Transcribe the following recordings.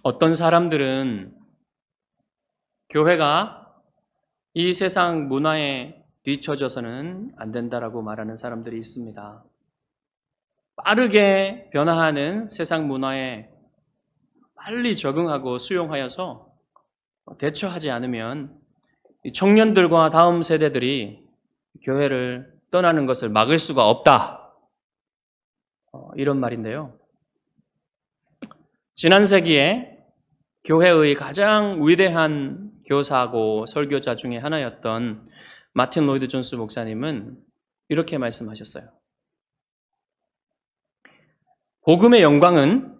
어떤 사람들은 교회가 이 세상 문화에 뒤처져서는 안 된다라고 말하는 사람들이 있습니다. 빠르게 변화하는 세상 문화에 빨리 적응하고 수용하여서 대처하지 않으면 청년들과 다음 세대들이 교회를 떠나는 것을 막을 수가 없다. 이런 말인데요. 지난 세기에 교회의 가장 위대한 교사고 설교자 중에 하나였던 마틴 로이드 존스 목사님은 이렇게 말씀하셨어요. 복음의 영광은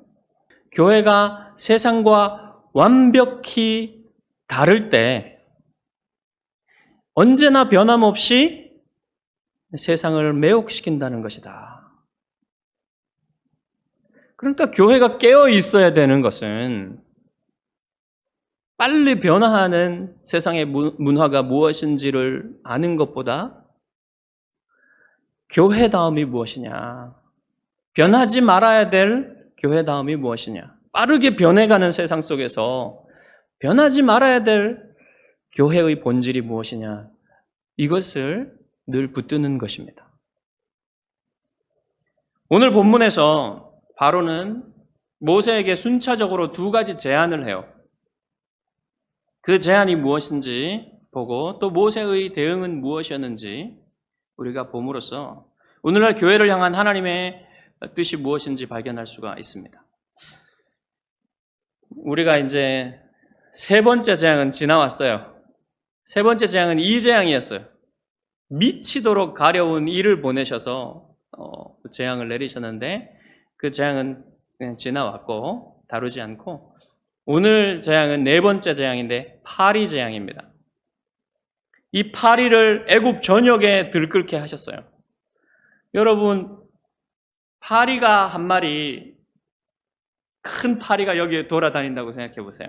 교회가 세상과 완벽히 다를 때 언제나 변함없이 세상을 매혹시킨다는 것이다. 그러니까 교회가 깨어 있어야 되는 것은 빨리 변화하는 세상의 문화가 무엇인지를 아는 것보다 교회다움이 무엇이냐, 변하지 말아야 될 교회다움이 무엇이냐, 빠르게 변해가는 세상 속에서 변하지 말아야 될 교회의 본질이 무엇이냐, 이것을 늘 붙드는 것입니다. 오늘 본문에서 바로는 모세에게 순차적으로 두 가지 제안을 해요. 그 제안이 무엇인지 보고 또 모세의 대응은 무엇이었는지 우리가 봄으로써 오늘날 교회를 향한 하나님의 뜻이 무엇인지 발견할 수가 있습니다. 우리가 이제 세 번째 재앙은 지나왔어요. 세 번째 재앙은 이 재앙이었어요. 미치도록 가려운 이를 보내셔서 재앙을 내리셨는데 그 재앙은 그냥 지나왔고 다루지 않고 오늘 재앙은 네 번째 재앙인데 파리 재앙입니다. 이 파리를 애굽 전역에 들끓게 하셨어요. 여러분, 파리가 한 마리, 큰 파리가 여기에 돌아다닌다고 생각해 보세요.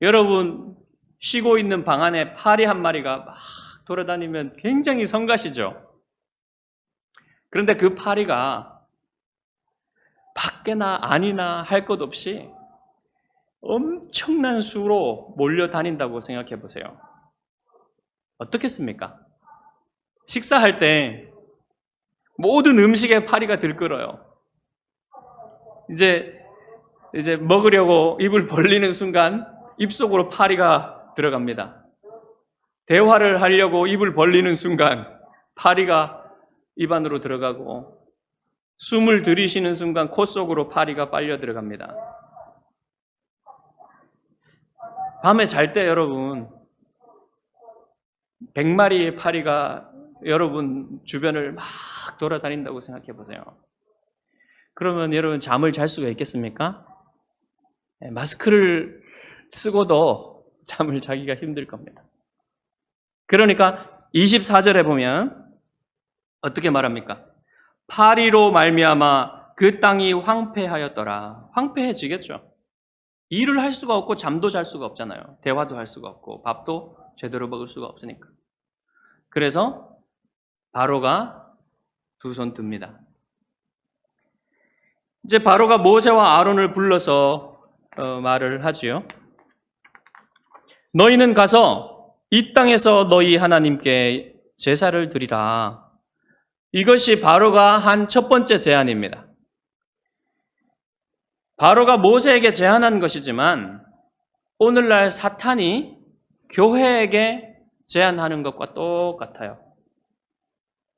여러분, 쉬고 있는 방 안에 파리 한 마리가 막 돌아다니면 굉장히 성가시죠. 그런데 그 파리가 밖에나 안이나 할 것 없이 엄청난 수로 몰려다닌다고 생각해 보세요. 어떻겠습니까? 식사할 때 모든 음식에 파리가 들끓어요. 이제 먹으려고 입을 벌리는 순간 입속으로 파리가 들어갑니다. 대화를 하려고 입을 벌리는 순간 파리가 입 안으로 들어가고 숨을 들이쉬는 순간 코 속으로 파리가 빨려 들어갑니다. 밤에 잘 때 여러분 100마리의 파리가 여러분 주변을 막 돌아다닌다고 생각해 보세요. 그러면 여러분 잠을 잘 수가 있겠습니까? 마스크를 쓰고도 잠을 자기가 힘들 겁니다. 그러니까 24절에 보면 어떻게 말합니까? 파리로 말미암아 그 땅이 황폐하였더라. 황폐해지겠죠. 일을 할 수가 없고 잠도 잘 수가 없잖아요. 대화도 할 수가 없고 밥도 제대로 먹을 수가 없으니까. 그래서 바로가 두 손 듭니다. 이제 바로가 모세와 아론을 불러서 말을 하지요. 너희는 가서 이 땅에서 너희 하나님께 제사를 드리라. 이것이 바로가 한 첫 번째 제안입니다. 바로가 모세에게 제안한 것이지만 오늘날 사탄이 교회에게 제안하는 것과 똑같아요.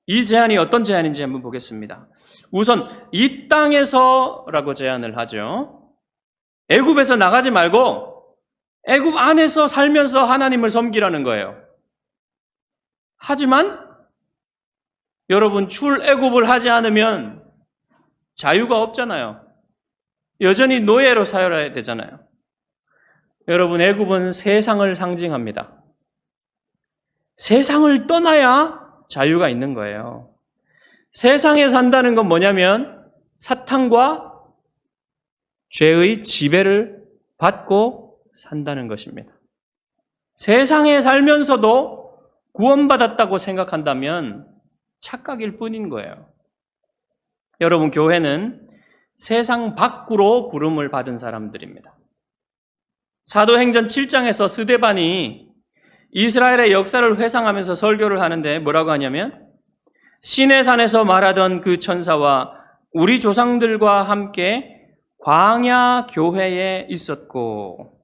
이 제안이 어떤 제안인지 한번 보겠습니다. 우선 이 땅에서라고 제안을 하죠. 애굽에서 나가지 말고 애굽 안에서 살면서 하나님을 섬기라는 거예요. 하지만 여러분 출애굽을 하지 않으면 자유가 없잖아요. 여전히 노예로 살아야 되잖아요. 여러분 애굽은 세상을 상징합니다. 세상을 떠나야 자유가 있는 거예요. 세상에 산다는 건 뭐냐면 사탄과 죄의 지배를 받고 산다는 것입니다. 세상에 살면서도 구원받았다고 생각한다면 착각일 뿐인 거예요. 여러분 교회는 세상 밖으로 부름을 받은 사람들입니다. 사도행전 7장에서 스데반이 이스라엘의 역사를 회상하면서 설교를 하는데 뭐라고 하냐면 시내산에서 말하던 그 천사와 우리 조상들과 함께 광야 교회에 있었고,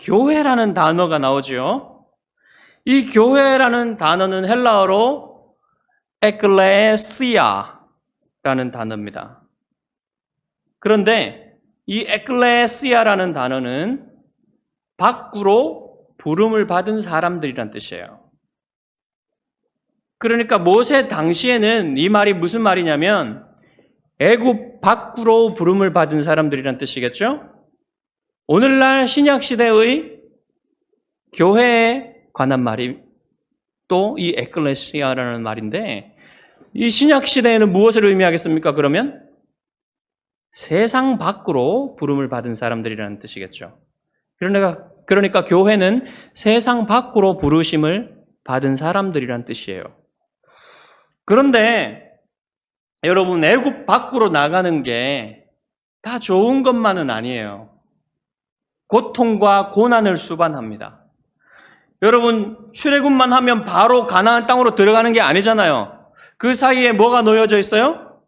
교회라는 단어가 나오죠. 이 교회라는 단어는 헬라어로 에클레시아라는 단어입니다. 그런데 이 에클레시아라는 단어는 밖으로 부름을 받은 사람들이란 뜻이에요. 그러니까 모세 당시에는 이 말이 무슨 말이냐면 애굽 밖으로 부름을 받은 사람들이란 뜻이겠죠? 오늘날 신약 시대의 교회에 관한 말이 또 이 에클레시아라는 말인데, 이 신약 시대에는 무엇을 의미하겠습니까? 그러면 세상 밖으로 부름을 받은 사람들이라는 뜻이겠죠. 그러니까 교회는 세상 밖으로 부르심을 받은 사람들이란 뜻이에요. 그런데 여러분, 애굽 밖으로 나가는 게 다 좋은 것만은 아니에요. 고통과 고난을 수반합니다. 여러분, 출애굽만 하면 바로 가나안 땅으로 들어가는 게 아니잖아요. 그 사이에 뭐가 놓여져 있어요?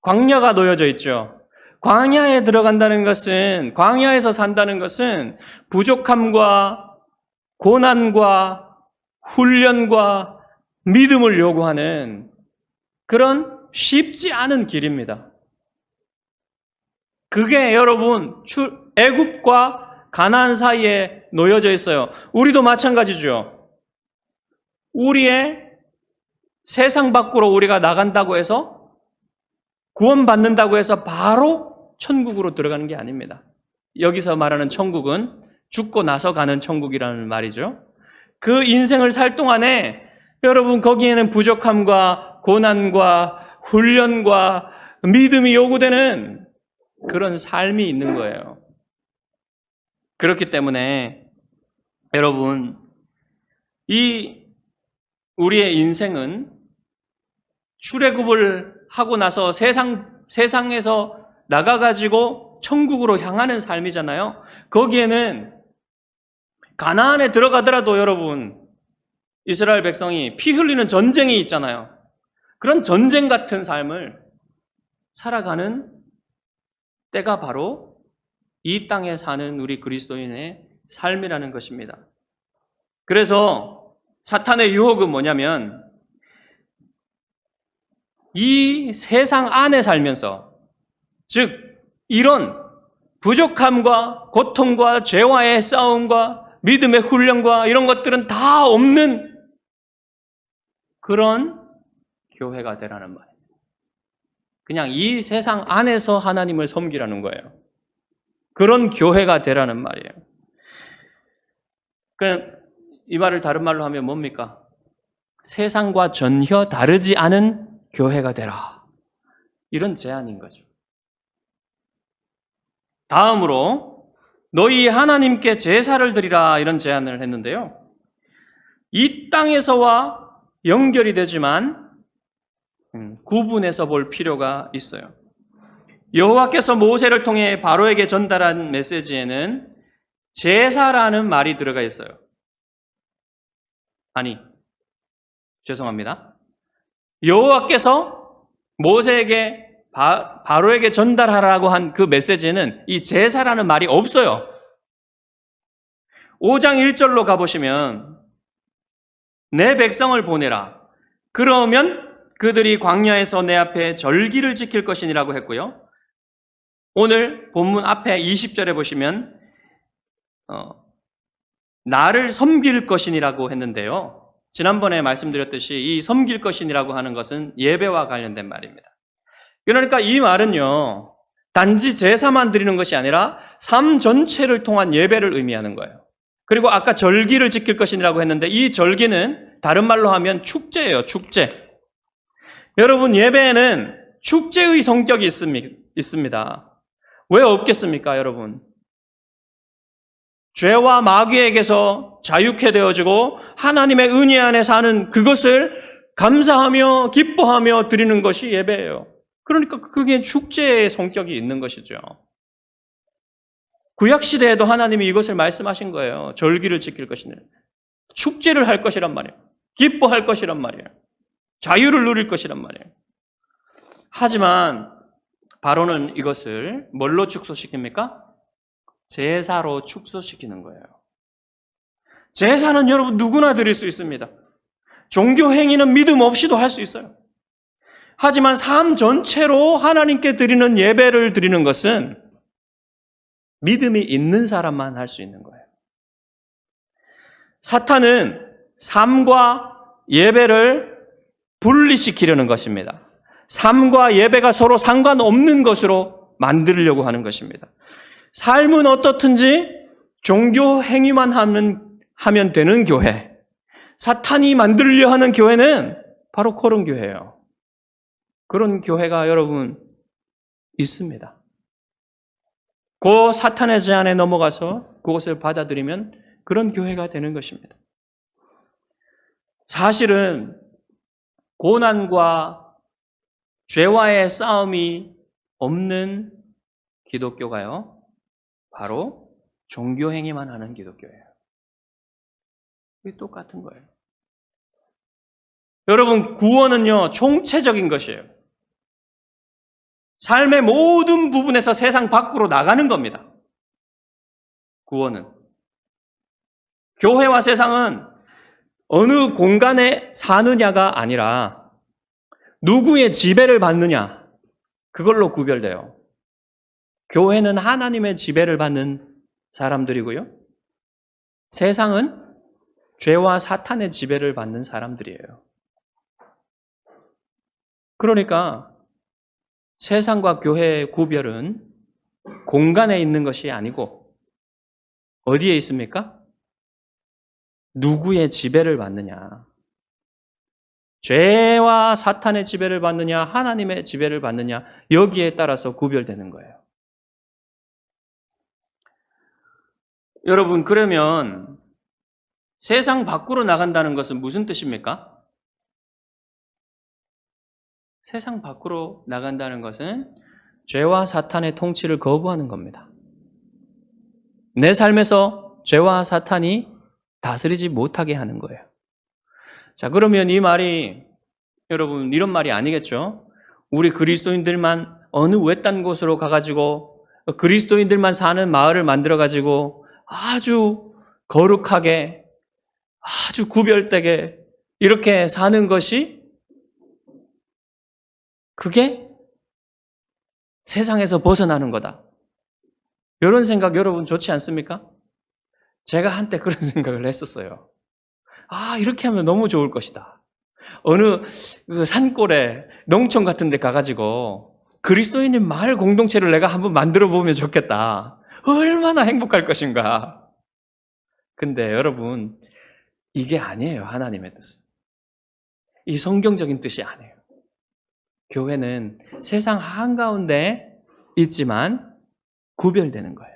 광야가 놓여져 있죠. 광야에 들어간다는 것은, 광야에서 산다는 것은 부족함과 고난과 훈련과 믿음을 요구하는 그런 쉽지 않은 길입니다. 그게 여러분 애굽과 가나안 사이에 놓여져 있어요. 우리도 마찬가지죠. 우리의 세상 밖으로 우리가 나간다고 해서 구원받는다고 해서 바로 천국으로 들어가는 게 아닙니다. 여기서 말하는 천국은 죽고 나서 가는 천국이라는 말이죠. 그 인생을 살 동안에 여러분 거기에는 부족함과 고난과 훈련과 믿음이 요구되는 그런 삶이 있는 거예요. 그렇기 때문에 여러분, 우리의 인생은 출애굽을 하고 나서 세상에서 나가가지고 천국으로 향하는 삶이잖아요. 거기에는 가나안에 들어가더라도 여러분, 이스라엘 백성이 피 흘리는 전쟁이 있잖아요. 그런 전쟁 같은 삶을 살아가는 때가 바로 이 땅에 사는 우리 그리스도인의 삶이라는 것입니다. 그래서 사탄의 유혹은 뭐냐면 이 세상 안에 살면서, 즉 이런 부족함과 고통과 죄와의 싸움과 믿음의 훈련과 이런 것들은 다 없는 그런 교회가 되라는 말이에요. 그냥 이 세상 안에서 하나님을 섬기라는 거예요. 그런 교회가 되라는 말이에요. 이 말을 다른 말로 하면 뭡니까? 세상과 전혀 다르지 않은 교회가 되라. 이런 제안인 거죠. 다음으로 너희 하나님께 제사를 드리라, 이런 제안을 했는데요. 이 땅에서와 연결이 되지만 구분해서 볼 필요가 있어요. 여호와께서 모세를 통해 바로에게 전달한 메시지에는 제사라는 말이 들어가 있어요. 죄송합니다. 여호와께서 모세에게 바로에게 전달하라고 한 그 메시지에는 이 제사라는 말이 없어요. 5장 1절로 가보시면 내 백성을 보내라. 그러면 그들이 광야에서 내 앞에 절기를 지킬 것이니라고 했고요. 오늘 본문 앞에 20절에 보시면 나를 섬길 것이니라고 했는데요. 지난번에 말씀드렸듯이 이 섬길 것이니라고 하는 것은 예배와 관련된 말입니다. 그러니까 이 말은요, 단지 제사만 드리는 것이 아니라 삶 전체를 통한 예배를 의미하는 거예요. 그리고 아까 절기를 지킬 것이라고 했는데 이 절기는 다른 말로 하면 축제예요. 축제. 여러분, 예배에는 축제의 성격이 있습니다. 왜 없겠습니까, 여러분? 죄와 마귀에게서 자유케 되어지고 하나님의 은혜 안에 사는 그것을 감사하며 기뻐하며 드리는 것이 예배예요. 그러니까 그게 축제의 성격이 있는 것이죠. 구약시대에도 하나님이 이것을 말씀하신 거예요. 절기를 지킬 것이냐. 축제를 할 것이란 말이에요. 기뻐할 것이란 말이에요. 자유를 누릴 것이란 말이에요. 하지만 바로는 이것을 뭘로 축소시킵니까? 제사로 축소시키는 거예요. 제사는 여러분 누구나 드릴 수 있습니다. 종교 행위는 믿음 없이도 할 수 있어요. 하지만 삶 전체로 하나님께 드리는 예배를 드리는 것은 믿음이 있는 사람만 할 수 있는 거예요. 사탄은 삶과 예배를 분리시키려는 것입니다. 삶과 예배가 서로 상관없는 것으로 만들려고 하는 것입니다. 삶은 어떻든지 종교 행위만 하면 되는 교회, 사탄이 만들려 하는 교회는 바로 그런 교회예요. 그런 교회가 여러분 있습니다. 그 사탄의 제안에 넘어가서 그것을 받아들이면 그런 교회가 되는 것입니다. 사실은 고난과 죄와의 싸움이 없는 기독교가요, 바로 종교 행위만 하는 기독교예요. 이게 똑같은 거예요. 여러분, 구원은요, 총체적인 것이에요. 삶의 모든 부분에서 세상 밖으로 나가는 겁니다. 구원은. 교회와 세상은 어느 공간에 사느냐가 아니라 누구의 지배를 받느냐, 그걸로 구별돼요. 교회는 하나님의 지배를 받는 사람들이고요. 세상은 죄와 사탄의 지배를 받는 사람들이에요. 그러니까 세상과 교회의 구별은 공간에 있는 것이 아니고 어디에 있습니까? 누구의 지배를 받느냐. 죄와 사탄의 지배를 받느냐, 하나님의 지배를 받느냐, 여기에 따라서 구별되는 거예요. 여러분, 그러면 세상 밖으로 나간다는 것은 무슨 뜻입니까? 세상 밖으로 나간다는 것은 죄와 사탄의 통치를 거부하는 겁니다. 내 삶에서 죄와 사탄이 다스리지 못하게 하는 거예요. 자, 그러면 이 말이 여러분 이런 말이 아니겠죠? 우리 그리스도인들만 어느 외딴 곳으로 가가지고 그리스도인들만 사는 마을을 만들어가지고 아주 거룩하게 아주 구별되게 이렇게 사는 것이 그게 세상에서 벗어나는 거다. 이런 생각 여러분 좋지 않습니까? 제가 한때 그런 생각을 했었어요. 이렇게 하면 너무 좋을 것이다. 어느 산골에 농촌 같은 데 가가지고 그리스도인의 마을 공동체를 내가 한번 만들어 보면 좋겠다. 얼마나 행복할 것인가. 근데 여러분, 이게 아니에요. 하나님의 뜻은. 이 성경적인 뜻이 아니에요. 교회는 세상 한가운데 있지만 구별되는 거예요.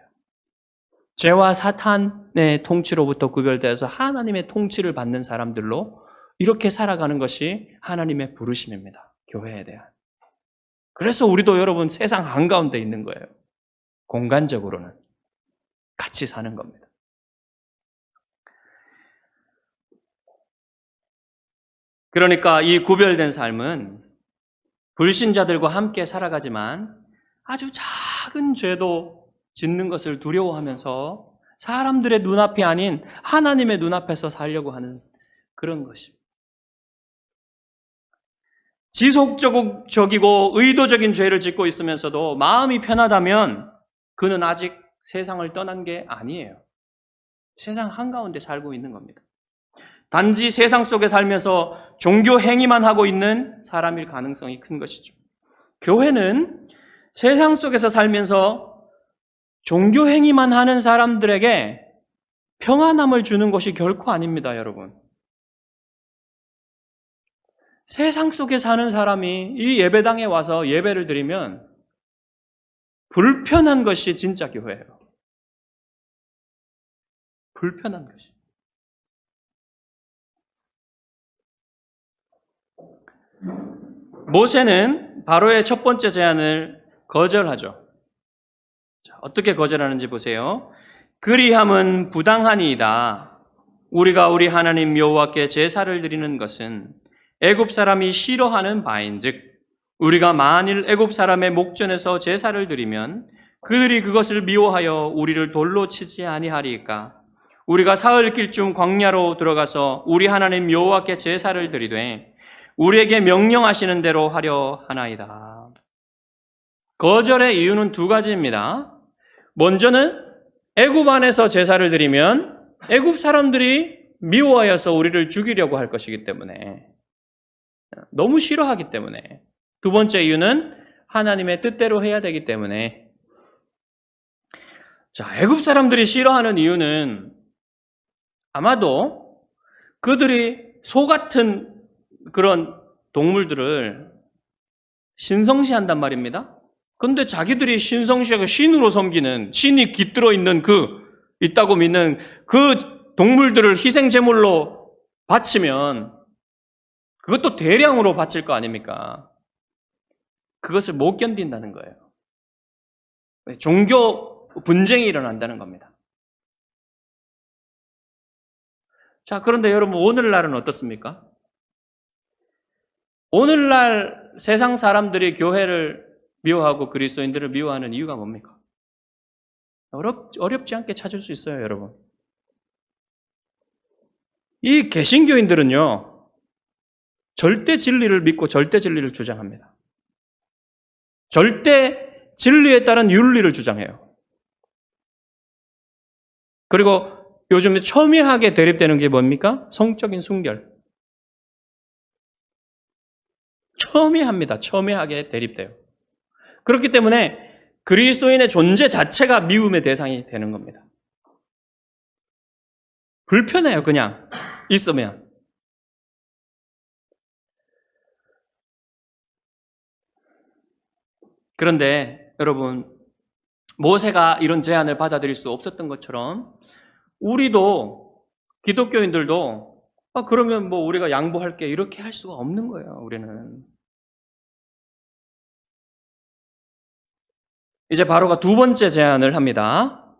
죄와 사탄의 통치로부터 구별되어서 하나님의 통치를 받는 사람들로 이렇게 살아가는 것이 하나님의 부르심입니다. 교회에 대한. 그래서 우리도 여러분 세상 한가운데 있는 거예요. 공간적으로는. 같이 사는 겁니다. 그러니까 이 구별된 삶은 불신자들과 함께 살아가지만 아주 작은 죄도 짓는 것을 두려워하면서 사람들의 눈앞이 아닌 하나님의 눈앞에서 살려고 하는 그런 것입니다. 지속적이고 의도적인 죄를 짓고 있으면서도 마음이 편하다면 그는 아직 세상을 떠난 게 아니에요. 세상 한가운데 살고 있는 겁니다. 단지 세상 속에 살면서 종교 행위만 하고 있는 사람일 가능성이 큰 것이죠. 교회는 세상 속에서 살면서 종교 행위만 하는 사람들에게 평안함을 주는 것이 결코 아닙니다, 여러분. 세상 속에 사는 사람이 이 예배당에 와서 예배를 드리면 불편한 것이 진짜 교회예요. 불편한 것이. 모세는 바로의 첫 번째 제안을 거절하죠. 어떻게 거절하는지 보세요. 그리함은 부당하니이다. 우리가 우리 하나님 여호와께 제사를 드리는 것은 애굽 사람이 싫어하는 바인즉 우리가 만일 애굽 사람의 목전에서 제사를 드리면 그들이 그것을 미워하여 우리를 돌로 치지 아니하리이까. 우리가 사흘길쯤 광야로 들어가서 우리 하나님 여호와께 제사를 드리되 우리에게 명령하시는 대로 하려 하나이다. 거절의 이유는 두 가지입니다. 먼저는 애굽 안에서 제사를 드리면 애굽 사람들이 미워하여서 우리를 죽이려고 할 것이기 때문에, 너무 싫어하기 때문에. 두 번째 이유는 하나님의 뜻대로 해야 되기 때문에. 자, 애굽 사람들이 싫어하는 이유는 아마도 그들이 소 같은 그런 동물들을 신성시한단 말입니다. 근데 자기들이 신성시하고 신으로 섬기는, 신이 깃들어 있는 있다고 믿는 그 동물들을 희생제물로 바치면 그것도 대량으로 바칠 거 아닙니까? 그것을 못 견딘다는 거예요. 종교 분쟁이 일어난다는 겁니다. 자, 그런데 여러분, 오늘날은 어떻습니까? 오늘날 세상 사람들이 교회를 미워하고 그리스도인들을 미워하는 이유가 뭡니까? 어렵지 않게 찾을 수 있어요, 여러분. 이 개신교인들은요, 절대 진리를 믿고 절대 진리를 주장합니다. 절대 진리에 따른 윤리를 주장해요. 그리고 요즘에 첨예하게 대립되는 게 뭡니까? 성적인 순결. 첨예합니다. 첨예하게 대립돼요. 그렇기 때문에 그리스도인의 존재 자체가 미움의 대상이 되는 겁니다. 불편해요, 그냥 있으면. 그런데 여러분, 모세가 이런 제안을 받아들일 수 없었던 것처럼 우리도, 기독교인들도 그러면 뭐 우리가 양보할게 이렇게 할 수가 없는 거예요, 우리는. 이제 바로가 두 번째 제안을 합니다.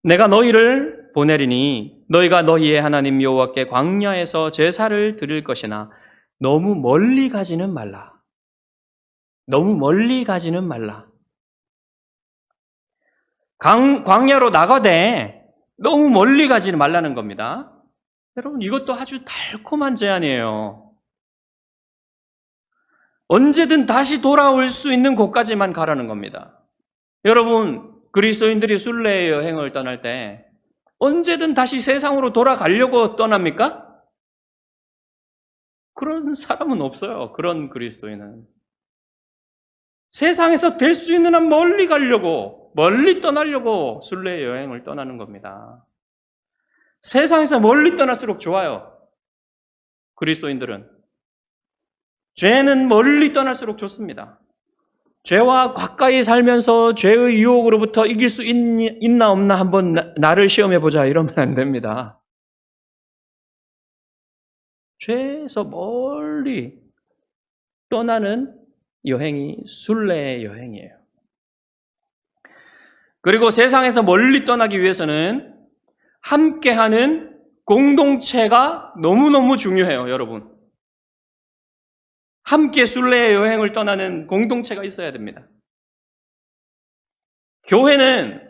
내가 너희를 보내리니 너희가 너희의 하나님 여호와께 광야에서 제사를 드릴 것이나 너무 멀리 가지는 말라. 너무 멀리 가지는 말라. 광야로 나가되 너무 멀리 가지는 말라는 겁니다. 여러분, 이것도 아주 달콤한 제안이에요. 언제든 다시 돌아올 수 있는 곳까지만 가라는 겁니다. 여러분, 그리스도인들이 순례 여행을 떠날 때 언제든 다시 세상으로 돌아가려고 떠납니까? 그런 사람은 없어요. 그런 그리스도인은. 세상에서 될 수 있는 한 멀리 가려고, 멀리 떠나려고 순례 여행을 떠나는 겁니다. 세상에서 멀리 떠날수록 좋아요. 그리스도인들은. 죄는 멀리 떠날수록 좋습니다. 죄와 가까이 살면서 죄의 유혹으로부터 이길 수 있나 없나 한번 나를 시험해보자 이러면 안 됩니다. 죄에서 멀리 떠나는 여행이 순례 여행이에요. 그리고 세상에서 멀리 떠나기 위해서는 함께하는 공동체가 너무너무 중요해요, 여러분. 함께 순례 여행을 떠나는 공동체가 있어야 됩니다. 교회는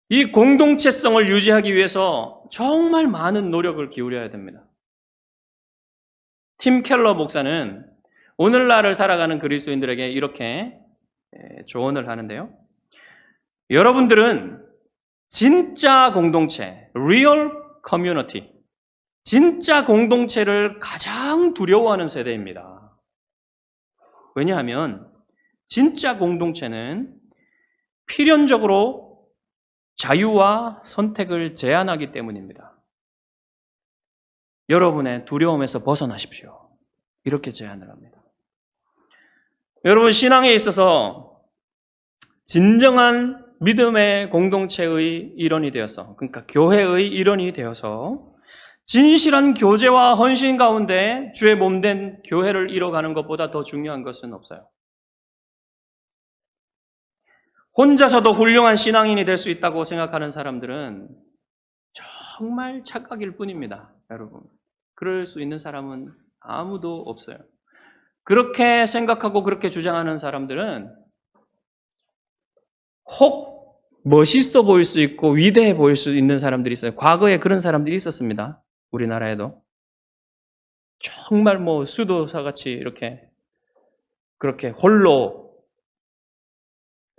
이 공동체성을 유지하기 위해서 정말 많은 노력을 기울여야 됩니다. 팀 켈러 목사는 오늘날을 살아가는 그리스도인들에게 이렇게 조언을 하는데요. 여러분들은 진짜 공동체, real community, 진짜 공동체를 가장 두려워하는 세대입니다. 왜냐하면 진짜 공동체는 필연적으로 자유와 선택을 제한하기 때문입니다. 여러분의 두려움에서 벗어나십시오. 이렇게 제안을 합니다. 여러분, 신앙에 있어서 진정한 믿음의 공동체의 일원이 되어서, 그러니까 교회의 일원이 되어서 진실한 교제와 헌신 가운데 주의 몸된 교회를 이뤄가는 것보다 더 중요한 것은 없어요. 혼자서도 훌륭한 신앙인이 될 수 있다고 생각하는 사람들은 정말 착각일 뿐입니다, 여러분. 그럴 수 있는 사람은 아무도 없어요. 그렇게 생각하고 그렇게 주장하는 사람들은 혹 멋있어 보일 수 있고 위대해 보일 수 있는 사람들이 있어요. 과거에 그런 사람들이 있었습니다. 우리나라에도. 정말 수도사같이 이렇게 그렇게 홀로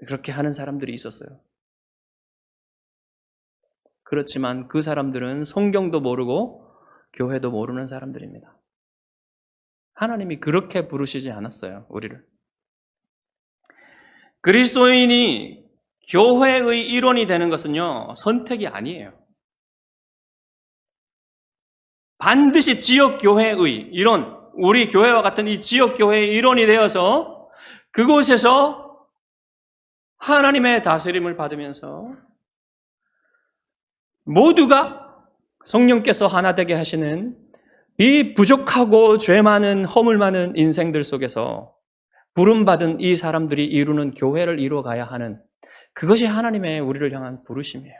그렇게 하는 사람들이 있었어요. 그렇지만 그 사람들은 성경도 모르고 교회도 모르는 사람들입니다. 하나님이 그렇게 부르시지 않았어요, 우리를. 그리스도인이 교회의 일원이 되는 것은요, 선택이 아니에요. 반드시 지역교회의 일원, 우리 교회와 같은 이 지역교회의 일원이 되어서 그곳에서 하나님의 다스림을 받으면서 모두가 성령께서 하나 되게 하시는 이 부족하고 죄 많은 허물 많은 인생들 속에서 부름받은 이 사람들이 이루는 교회를 이루어가야 하는 그것이 하나님의 우리를 향한 부르심이에요.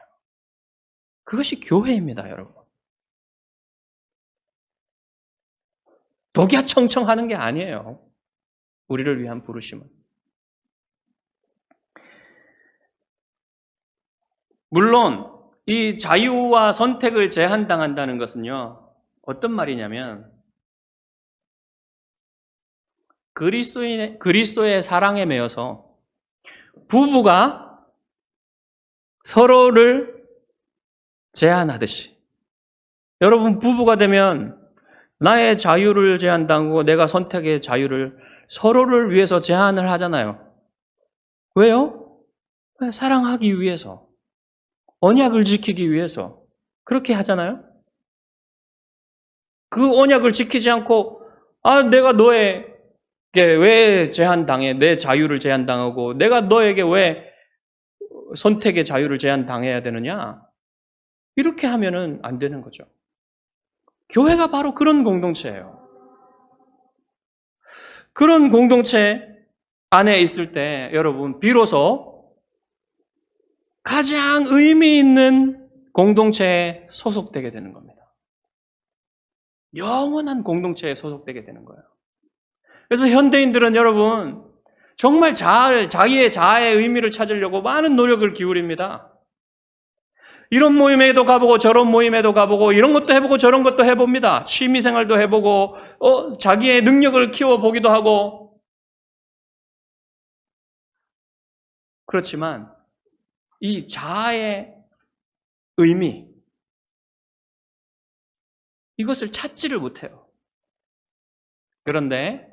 그것이 교회입니다, 여러분. 독야청청하는 게 아니에요. 우리를 위한 부르심은. 물론 이 자유와 선택을 제한당한다는 것은요, 어떤 말이냐면 그리스도의 사랑에 매여서 부부가 서로를 제한하듯이, 여러분 부부가 되면 나의 자유를 제한당하고 내가 선택의 자유를 서로를 위해서 제한을 하잖아요. 왜요? 사랑하기 위해서, 언약을 지키기 위해서 그렇게 하잖아요. 그 언약을 지키지 않고 내가 너에게 왜 제한당해? 내 자유를 제한당하고 내가 너에게 왜 선택의 자유를 제한당해야 되느냐? 이렇게 하면은 안 되는 거죠. 교회가 바로 그런 공동체예요. 그런 공동체 안에 있을 때 여러분 비로소 가장 의미 있는 공동체에 소속되게 되는 겁니다. 영원한 공동체에 소속되게 되는 거예요. 그래서 현대인들은 여러분 정말 자기의 자아의 의미를 찾으려고 많은 노력을 기울입니다. 이런 모임에도 가보고 저런 모임에도 가보고 이런 것도 해보고 저런 것도 해봅니다. 취미생활도 해보고 자기의 능력을 키워보기도 하고. 그렇지만 이 자아의 의미, 이것을 찾지를 못해요. 그런데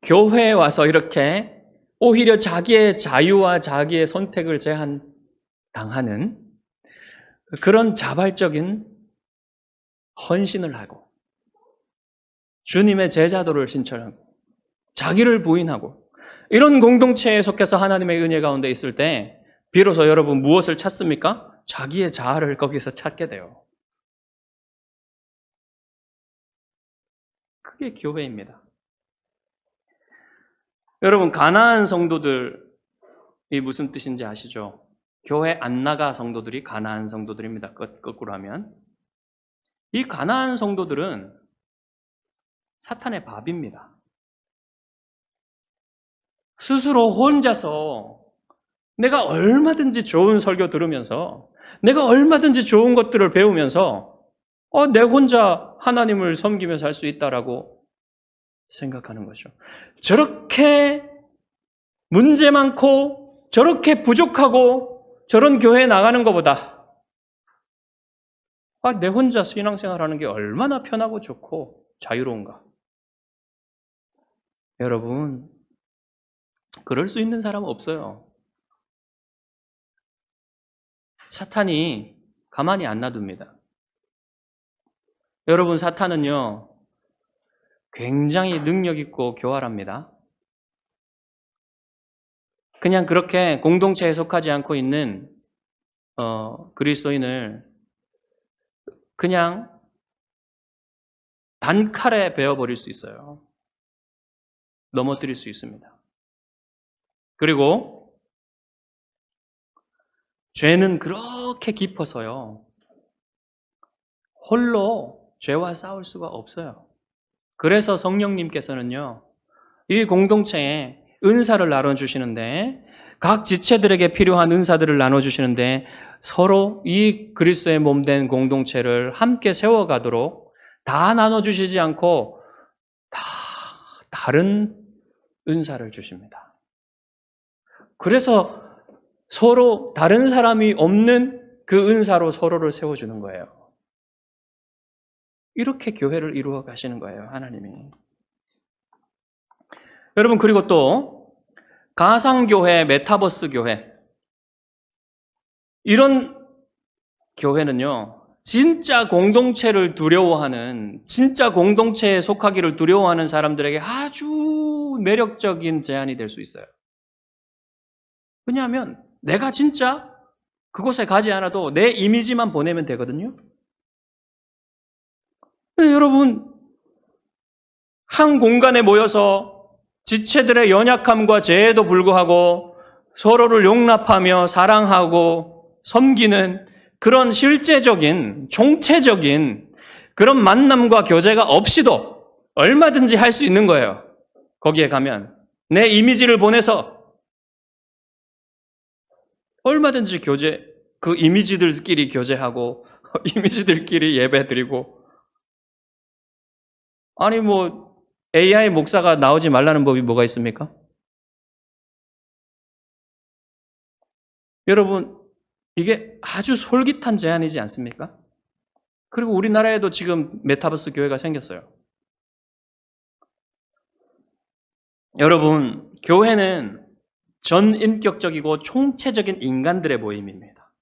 교회에 와서 이렇게 오히려 자기의 자유와 자기의 선택을 제한당하는 그런 자발적인 헌신을 하고 주님의 제자도를 신청하고 자기를 부인하고 이런 공동체에 속해서 하나님의 은혜 가운데 있을 때 비로소 여러분 무엇을 찾습니까? 자기의 자아를 거기서 찾게 돼요. 그게 교회입니다. 여러분 가나안 성도들이 무슨 뜻인지 아시죠? 교회 안 나가 성도들이 가나안 성도들입니다. 거꾸로 하면. 이 가나안 성도들은 사탄의 밥입니다. 스스로 혼자서 내가 얼마든지 좋은 설교 들으면서 내가 얼마든지 좋은 것들을 배우면서 내 혼자 하나님을 섬기며 살 수 있다라고 생각하는 거죠. 저렇게 문제 많고 저렇게 부족하고 저런 교회에 나가는 것보다 내 혼자 신앙생활하는 게 얼마나 편하고 좋고 자유로운가. 여러분 그럴 수 있는 사람은 없어요. 사탄이 가만히 안 놔둡니다. 여러분 사탄은요 굉장히 능력 있고 교활합니다. 그냥 그렇게 공동체에 속하지 않고 있는 그리스도인을 그냥 단칼에 베어버릴 수 있어요. 넘어뜨릴 수 있습니다. 그리고 죄는 그렇게 깊어서요. 홀로 죄와 싸울 수가 없어요. 그래서 성령님께서는요, 이 공동체에 은사를 나눠주시는데, 각 지체들에게 필요한 은사들을 나눠주시는데, 서로 이 그리스도의 몸된 공동체를 함께 세워가도록 다 나눠주시지 않고 다 다른 은사를 주십니다. 그래서 서로 다른 사람이 없는 그 은사로 서로를 세워주는 거예요. 이렇게 교회를 이루어 가시는 거예요, 하나님이. 여러분, 그리고 또 가상교회, 메타버스 교회, 이런 교회는요, 진짜 공동체를 두려워하는, 진짜 공동체에 속하기를 두려워하는 사람들에게 아주 매력적인 제안이 될 수 있어요. 왜냐하면 내가 진짜 그곳에 가지 않아도 내 이미지만 보내면 되거든요. 네, 여러분, 한 공간에 모여서 지체들의 연약함과 죄에도 불구하고 서로를 용납하며 사랑하고 섬기는 그런 실제적인, 총체적인 그런 만남과 교제가 없이도 얼마든지 할 수 있는 거예요. 거기에 가면 내 이미지를 보내서 얼마든지 그 이미지들끼리 교제하고 이미지들끼리 예배드리고, 아니 뭐 AI 목사가 나오지 말라는 법이 뭐가 있습니까? 여러분, 이게 아주 솔깃한 제안이지 않습니까? 그리고 우리나라에도 지금 메타버스 교회가 생겼어요. 여러분, 교회는 전인격적이고 총체적인 인간들의 모임입니다.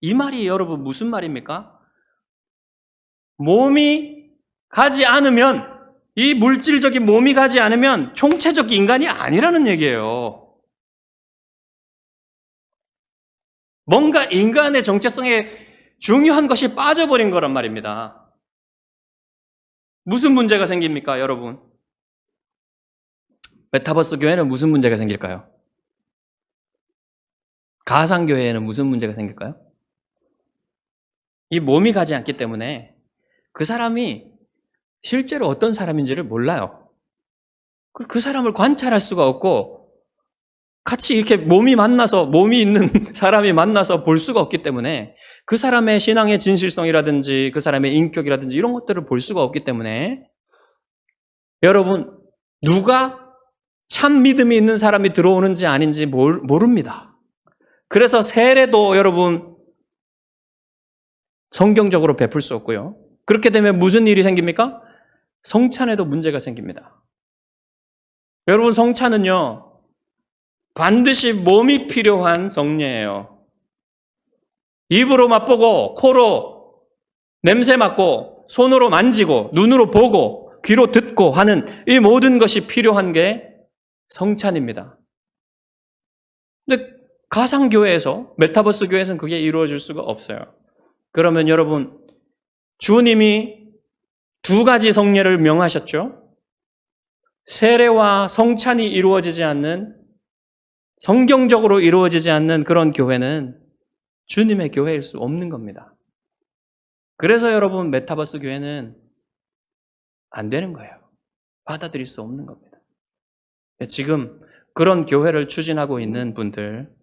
이 말이 여러분 무슨 말입니까? 몸이 가지 않으면, 이 물질적인 몸이 가지 않으면 총체적 인간이 아니라는 얘기예요. 뭔가 인간의 정체성에 중요한 것이 빠져버린 거란 말입니다. 무슨 문제가 생깁니까, 여러분? 메타버스 교회는 무슨 문제가 생길까요? 가상교회에는 무슨 문제가 생길까요? 이 몸이 가지 않기 때문에 그 사람이 실제로 어떤 사람인지를 몰라요. 그 사람을 관찰할 수가 없고, 같이 이렇게 몸이 있는 사람이 만나서 볼 수가 없기 때문에, 그 사람의 신앙의 진실성이라든지 그 사람의 인격이라든지 이런 것들을 볼 수가 없기 때문에, 여러분, 누가 참 믿음이 있는 사람이 들어오는지 아닌지 모릅니다. 그래서 세례도 여러분 성경적으로 베풀 수 없고요. 그렇게 되면 무슨 일이 생깁니까? 성찬에도 문제가 생깁니다. 여러분, 성찬은요, 반드시 몸이 필요한 성례예요. 입으로 맛보고, 코로 냄새 맡고, 손으로 만지고, 눈으로 보고, 귀로 듣고 하는 이 모든 것이 필요한 게 성찬입니다. 근데 가상교회에서, 메타버스 교회에서는 그게 이루어질 수가 없어요. 그러면 여러분, 주님이 두 가지 성례를 명하셨죠? 세례와 성찬이 이루어지지 않는, 성경적으로 이루어지지 않는 그런 교회는 주님의 교회일 수 없는 겁니다. 그래서 여러분, 메타버스 교회는 안 되는 거예요. 받아들일 수 없는 겁니다. 지금 그런 교회를 추진하고 있는 분들,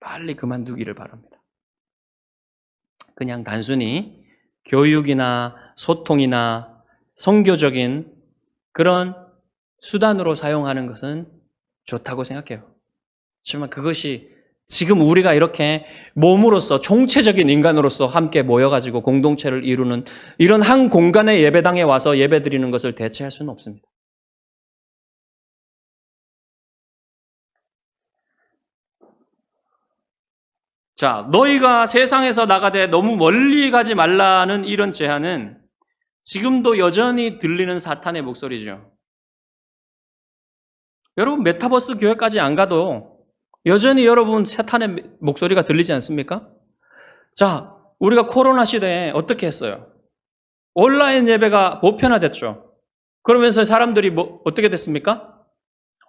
빨리 그만두기를 바랍니다. 그냥 단순히 교육이나 소통이나 선교적인 그런 수단으로 사용하는 것은 좋다고 생각해요. 하지만 그것이 지금 우리가 이렇게 몸으로서, 총체적인 인간으로서 함께 모여가지고 공동체를 이루는 이런 한 공간의 예배당에 와서 예배드리는 것을 대체할 수는 없습니다. 자, 너희가 세상에서 나가되 너무 멀리 가지 말라는 이런 제안은 지금도 여전히 들리는 사탄의 목소리죠. 여러분, 메타버스 교회까지 안 가도 여전히 여러분 사탄의 목소리가 들리지 않습니까? 자, 우리가 코로나 시대에 어떻게 했어요? 온라인 예배가 보편화됐죠. 그러면서 사람들이 어떻게 됐습니까?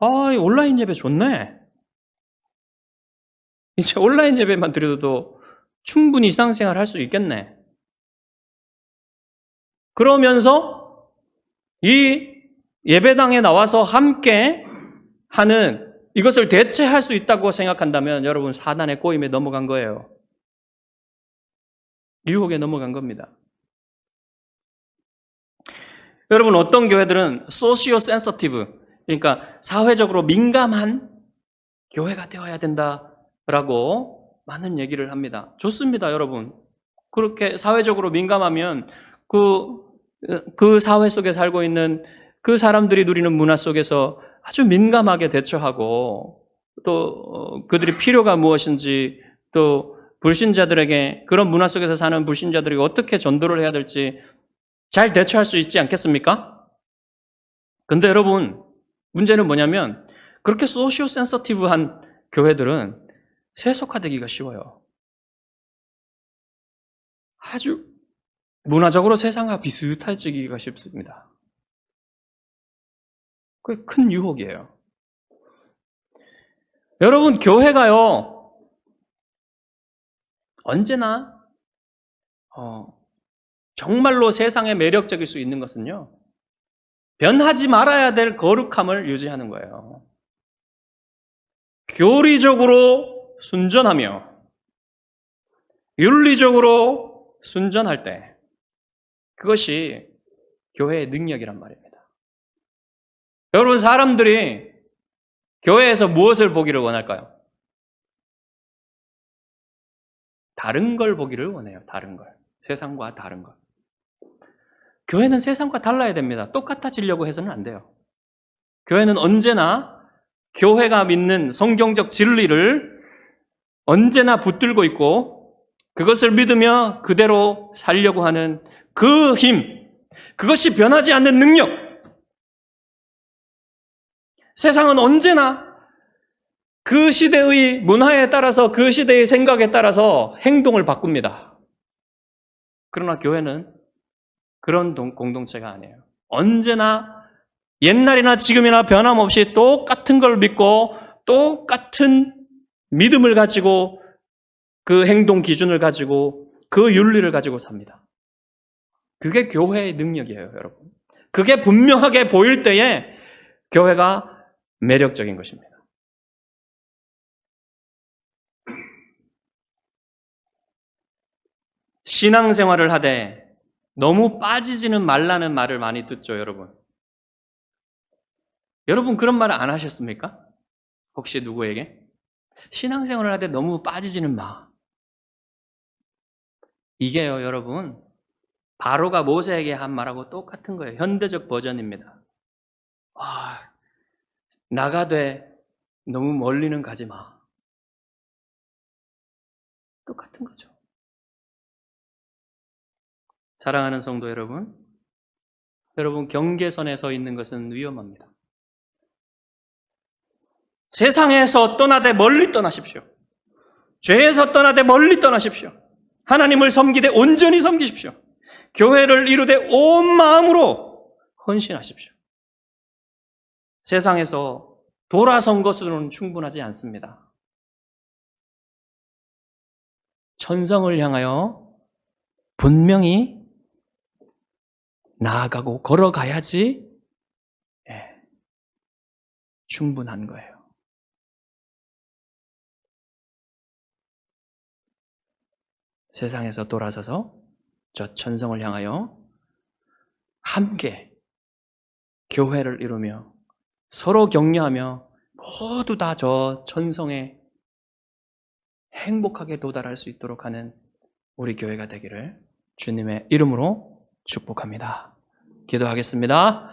이 온라인 예배 좋네. 이제 온라인 예배만 드려도 충분히 신앙생활 할 수 있겠네. 그러면서 이 예배당에 나와서 함께 하는 이것을 대체할 수 있다고 생각한다면 여러분 사단의 꼬임에 넘어간 거예요. 유혹에 넘어간 겁니다. 여러분 어떤 교회들은 소시오 센서티브, 그러니까 사회적으로 민감한 교회가 되어야 된다라고 많은 얘기를 합니다. 좋습니다, 여러분. 그렇게 사회적으로 민감하면 그 사회 속에 살고 있는 그 사람들이 누리는 문화 속에서 아주 민감하게 대처하고 또 그들이 필요가 무엇인지 또 불신자들에게 그런 문화 속에서 사는 불신자들에게 어떻게 전도를 해야 될지 잘 대처할 수 있지 않겠습니까? 근데 여러분 문제는 뭐냐면 그렇게 소시오 센서티브한 교회들은 세속화되기가 쉬워요. 아주 문화적으로 세상과 비슷해지기가 쉽습니다. 그게 큰 유혹이에요. 여러분 교회가요 언제나 정말로 세상에 매력적일 수 있는 것은요 변하지 말아야 될 거룩함을 유지하는 거예요. 교리적으로 순전하며 윤리적으로 순전할 때 그것이 교회의 능력이란 말입니다. 여러분 사람들이 교회에서 무엇을 보기를 원할까요? 다른 걸 보기를 원해요. 다른 걸. 세상과 다른 걸. 교회는 세상과 달라야 됩니다. 똑같아지려고 해서는 안 돼요. 교회는 언제나 교회가 믿는 성경적 진리를 언제나 붙들고 있고 그것을 믿으며 그대로 살려고 하는 그 힘, 그것이 변하지 않는 능력. 세상은 언제나 그 시대의 문화에 따라서 그 시대의 생각에 따라서 행동을 바꿉니다. 그러나 교회는 그런 공동체가 아니에요. 언제나 옛날이나 지금이나 변함없이 똑같은 걸 믿고 똑같은 믿음을 가지고 그 행동 기준을 가지고 그 윤리를 가지고 삽니다. 그게 교회의 능력이에요, 여러분. 그게 분명하게 보일 때에 교회가 매력적인 것입니다. 신앙생활을 하되 너무 빠지지는 말라는 말을 많이 듣죠, 여러분. 여러분 그런 말을 안 하셨습니까? 혹시 누구에게? 신앙생활을 하되 너무 빠지지는 마. 이게요, 여러분. 바로가 모세에게 한 말하고 똑같은 거예요. 현대적 버전입니다. 나가되 너무 멀리는 가지 마. 똑같은 거죠. 사랑하는 성도 여러분, 여러분 경계선에 서 있는 것은 위험합니다. 세상에서 떠나되 멀리 떠나십시오. 죄에서 떠나되 멀리 떠나십시오. 하나님을 섬기되 온전히 섬기십시오. 교회를 이루되 온 마음으로 헌신하십시오. 세상에서 돌아선 것으로는 충분하지 않습니다. 천성을 향하여 분명히 나아가고 걸어가야지 충분한 거예요. 세상에서 돌아서서 저 천성을 향하여 함께 교회를 이루며 서로 격려하며 모두 다 저 천성에 행복하게 도달할 수 있도록 하는 우리 교회가 되기를 주님의 이름으로 축복합니다. 기도하겠습니다.